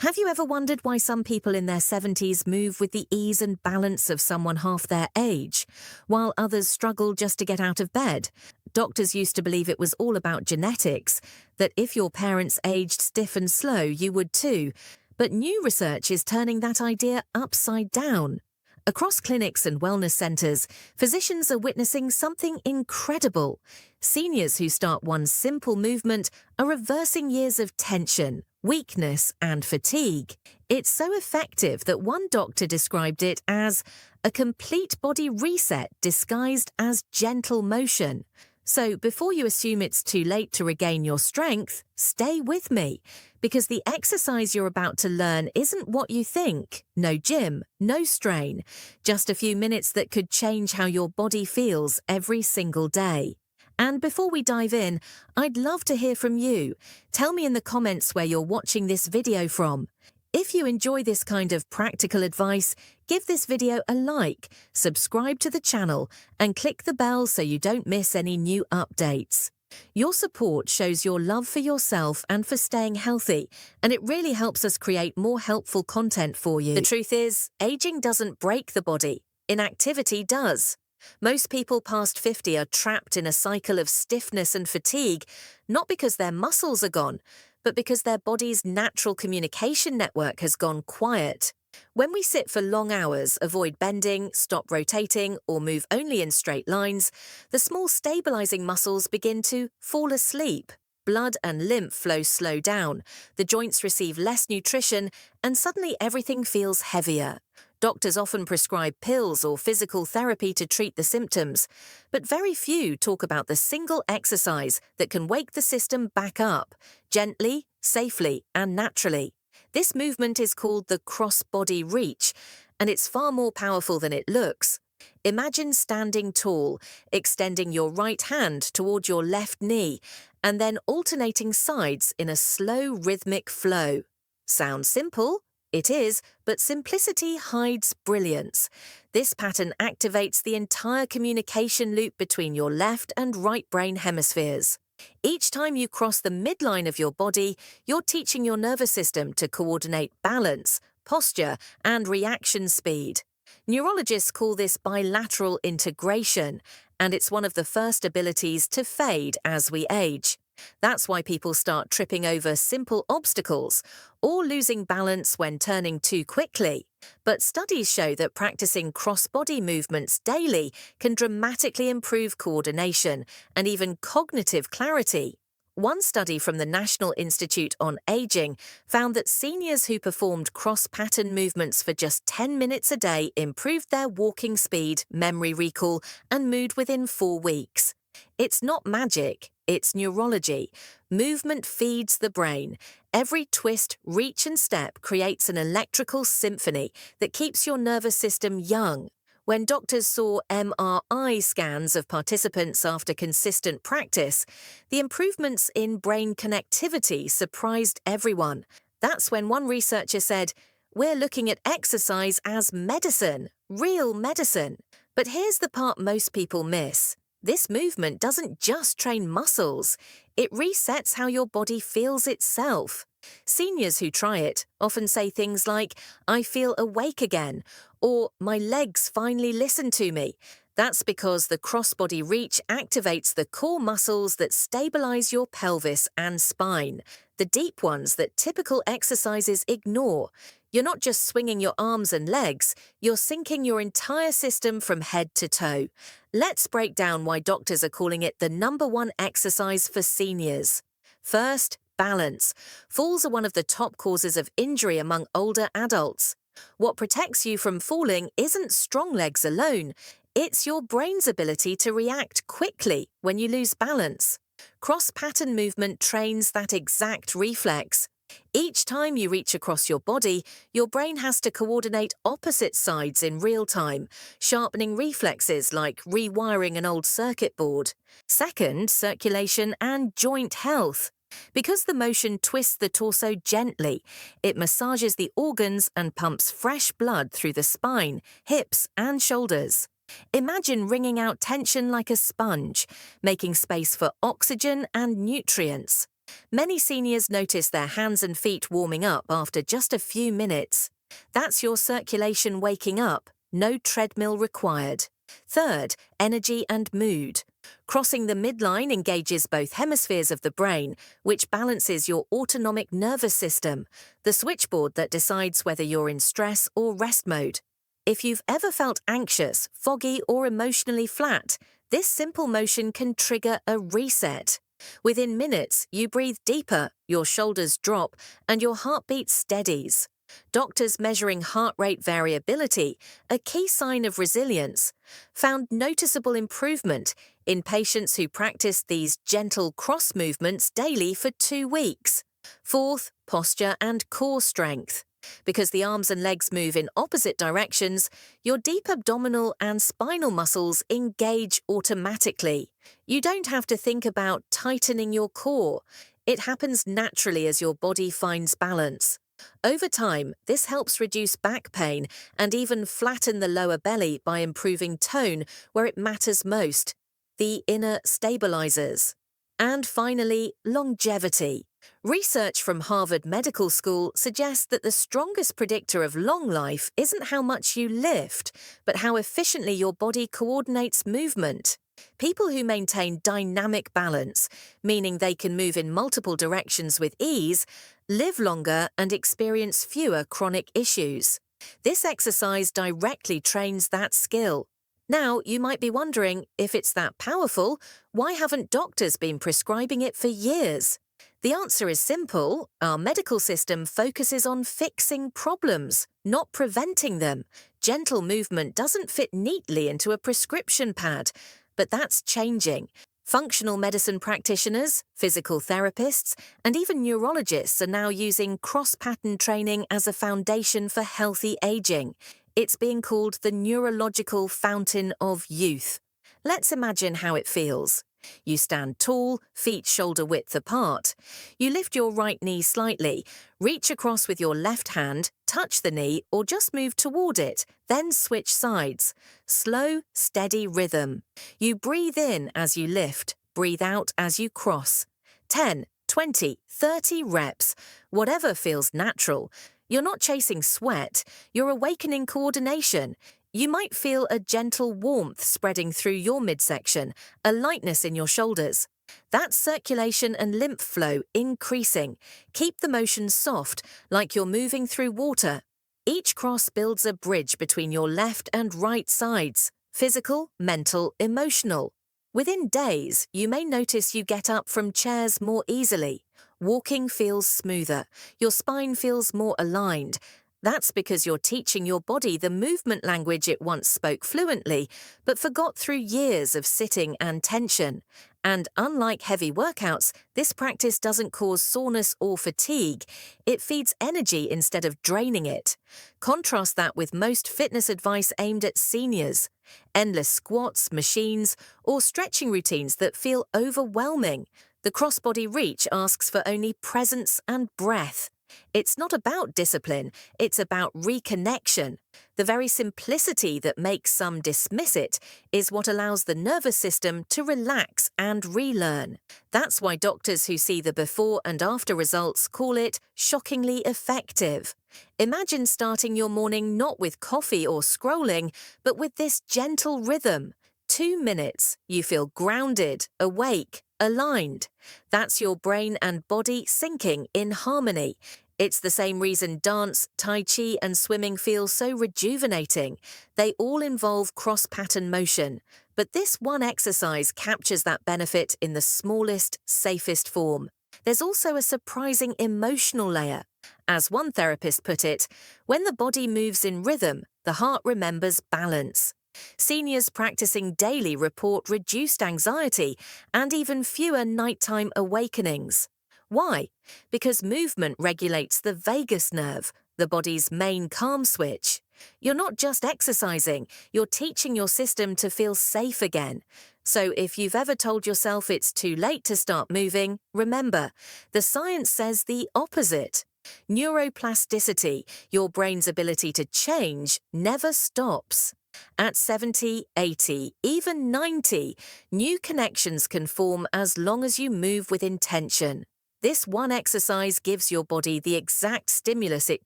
Have you ever wondered why some people in their 70s move with the ease and balance of someone half their age, while others struggle just to get out of bed? Doctors used to believe it was all about genetics, that if your parents aged stiff and slow, you would too. But new research is turning that idea upside down. Across clinics and wellness centres, physicians are witnessing something incredible. Seniors who start one simple movement are reversing years of tension, weakness and fatigue. It's so effective that one doctor described it as a complete body reset disguised as gentle motion. So before you assume it's too late to regain your strength, stay with me, because the exercise you're about to learn isn't what you think. No gym, no strain, just a few minutes that could change how your body feels every single day. And before we dive in, I'd love to hear from you. Tell me in the comments where you're watching this video from. If you enjoy this kind of practical advice, give this video a like, subscribe to the channel, and click the bell so you don't miss any new updates. Your support shows your love for yourself and for staying healthy, and it really helps us create more helpful content for you. The truth is, aging doesn't break the body. Inactivity does. Most people past 50 are trapped in a cycle of stiffness and fatigue, not because their muscles are gone, but because their body's natural communication network has gone quiet. When we sit for long hours, avoid bending, stop rotating, or move only in straight lines, the small stabilizing muscles begin to fall asleep. Blood and lymph flow slow down, the joints receive less nutrition, and suddenly everything feels heavier. Doctors often prescribe pills or physical therapy to treat the symptoms, but very few talk about the single exercise that can wake the system back up, gently, safely, and naturally. This movement is called the cross-body reach, and it's far more powerful than it looks. Imagine standing tall, extending your right hand toward your left knee, and then alternating sides in a slow, rhythmic flow. Sounds simple? It is, but simplicity hides brilliance. This pattern activates the entire communication loop between your left and right brain hemispheres. Each time you cross the midline of your body, you're teaching your nervous system to coordinate balance, posture, and reaction speed. Neurologists call this bilateral integration, and it's one of the first abilities to fade as we age. That's why people start tripping over simple obstacles or losing balance when turning too quickly. But studies show that practicing cross-body movements daily can dramatically improve coordination and even cognitive clarity. One study from the National Institute on Aging found that seniors who performed cross-pattern movements for just 10 minutes a day improved their walking speed, memory recall, and mood within 4 weeks. It's not magic, it's neurology. Movement feeds the brain. Every twist, reach and step creates an electrical symphony that keeps your nervous system young. When doctors saw MRI scans of participants after consistent practice, the improvements in brain connectivity surprised everyone. That's when one researcher said, "We're looking at exercise as medicine, real medicine." But here's the part most people miss. This movement doesn't just train muscles, it resets how your body feels itself. Seniors who try it often say things like, "I feel awake again," or "My legs finally listen to me." That's because the cross-body reach activates the core muscles that stabilize your pelvis and spine, the deep ones that typical exercises ignore. You're not just swinging your arms and legs, you're syncing your entire system from head to toe. Let's break down why doctors are calling it the #1 exercise for seniors. First, balance. Falls are one of the top causes of injury among older adults. What protects you from falling isn't strong legs alone, it's your brain's ability to react quickly when you lose balance. Cross-pattern movement trains that exact reflex. Each time you reach across your body, your brain has to coordinate opposite sides in real time, sharpening reflexes like rewiring an old circuit board. Second, circulation and joint health. Because the motion twists the torso gently, it massages the organs and pumps fresh blood through the spine, hips, and shoulders. Imagine wringing out tension like a sponge, making space for oxygen and nutrients. Many seniors notice their hands and feet warming up after just a few minutes. That's your circulation waking up, no treadmill required. Third, energy and mood. Crossing the midline engages both hemispheres of the brain, which balances your autonomic nervous system, the switchboard that decides whether you're in stress or rest mode. If you've ever felt anxious, foggy, or emotionally flat, this simple motion can trigger a reset. Within minutes, you breathe deeper, your shoulders drop, and your heartbeat steadies. Doctors measuring heart rate variability, a key sign of resilience, found noticeable improvement in patients who practiced these gentle cross movements daily for 2 weeks. Fourth, posture and core strength. Because the arms and legs move in opposite directions, your deep abdominal and spinal muscles engage automatically. You don't have to think about tightening your core. It happens naturally as your body finds balance. Over time, this helps reduce back pain and even flatten the lower belly by improving tone where it matters most, the inner stabilizers. And finally, longevity. Research from Harvard Medical School suggests that the strongest predictor of long life isn't how much you lift, but how efficiently your body coordinates movement. People who maintain dynamic balance, meaning they can move in multiple directions with ease, live longer and experience fewer chronic issues. This exercise directly trains that skill. Now, you might be wondering, if it's that powerful, why haven't doctors been prescribing it for years? The answer is simple. Our medical system focuses on fixing problems, not preventing them. Gentle movement doesn't fit neatly into a prescription pad, but that's changing. Functional medicine practitioners, physical therapists, and even neurologists are now using cross-pattern training as a foundation for healthy aging. It's being called the neurological fountain of youth. Let's imagine how it feels. You stand tall, feet shoulder-width apart. You lift your right knee slightly, reach across with your left hand, touch the knee, or just move toward it, then switch sides. Slow, steady rhythm. You breathe in as you lift, breathe out as you cross. 10, 20, 30 reps, whatever feels natural. You're not chasing sweat, you're awakening coordination. You might feel a gentle warmth spreading through your midsection, a lightness in your shoulders. That's circulation and lymph flow increasing. Keep the motion soft, like you're moving through water. Each cross builds a bridge between your left and right sides, physical, mental, emotional. Within days, you may notice you get up from chairs more easily. Walking feels smoother, your spine feels more aligned. That's because you're teaching your body the movement language it once spoke fluently, but forgot through years of sitting and tension. And unlike heavy workouts, this practice doesn't cause soreness or fatigue. It feeds energy instead of draining it. Contrast that with most fitness advice aimed at seniors. Endless squats, machines, or stretching routines that feel overwhelming. The crossbody reach asks for only presence and breath. It's not about discipline, it's about reconnection. The very simplicity that makes some dismiss it is what allows the nervous system to relax and relearn. That's why doctors who see the before and after results call it shockingly effective. Imagine starting your morning not with coffee or scrolling, but with this gentle rhythm. 2 minutes, you feel grounded, awake, aligned. That's your brain and body syncing in harmony. It's the same reason dance, tai chi, and swimming feel so rejuvenating. They all involve cross-pattern motion. But this one exercise captures that benefit in the smallest, safest form. There's also a surprising emotional layer. As one therapist put it, when the body moves in rhythm, the heart remembers balance. Seniors practicing daily report reduced anxiety and even fewer nighttime awakenings. Why? Because movement regulates the vagus nerve, the body's main calm switch. You're not just exercising, you're teaching your system to feel safe again. So if you've ever told yourself it's too late to start moving, remember, the science says the opposite. Neuroplasticity, your brain's ability to change, never stops. At 70, 80, even 90, new connections can form as long as you move with intention. This one exercise gives your body the exact stimulus it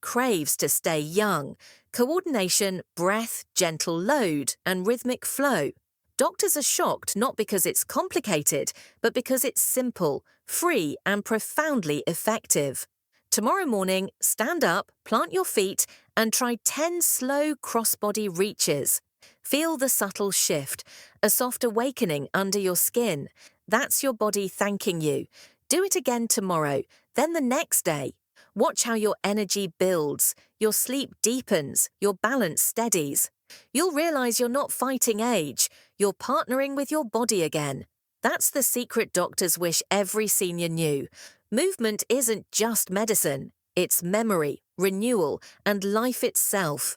craves to stay young: coordination, breath, gentle load, and rhythmic flow. Doctors are shocked not because it's complicated, but because it's simple, free, and profoundly effective. Tomorrow morning, stand up, plant your feet, and try 10 slow cross-body reaches. Feel the subtle shift, a soft awakening under your skin. That's your body thanking you. Do it again tomorrow, then the next day. Watch how your energy builds, your sleep deepens, your balance steadies. You'll realize you're not fighting age, you're partnering with your body again. That's the secret doctors wish every senior knew. Movement isn't just medicine, it's memory, renewal, and life itself.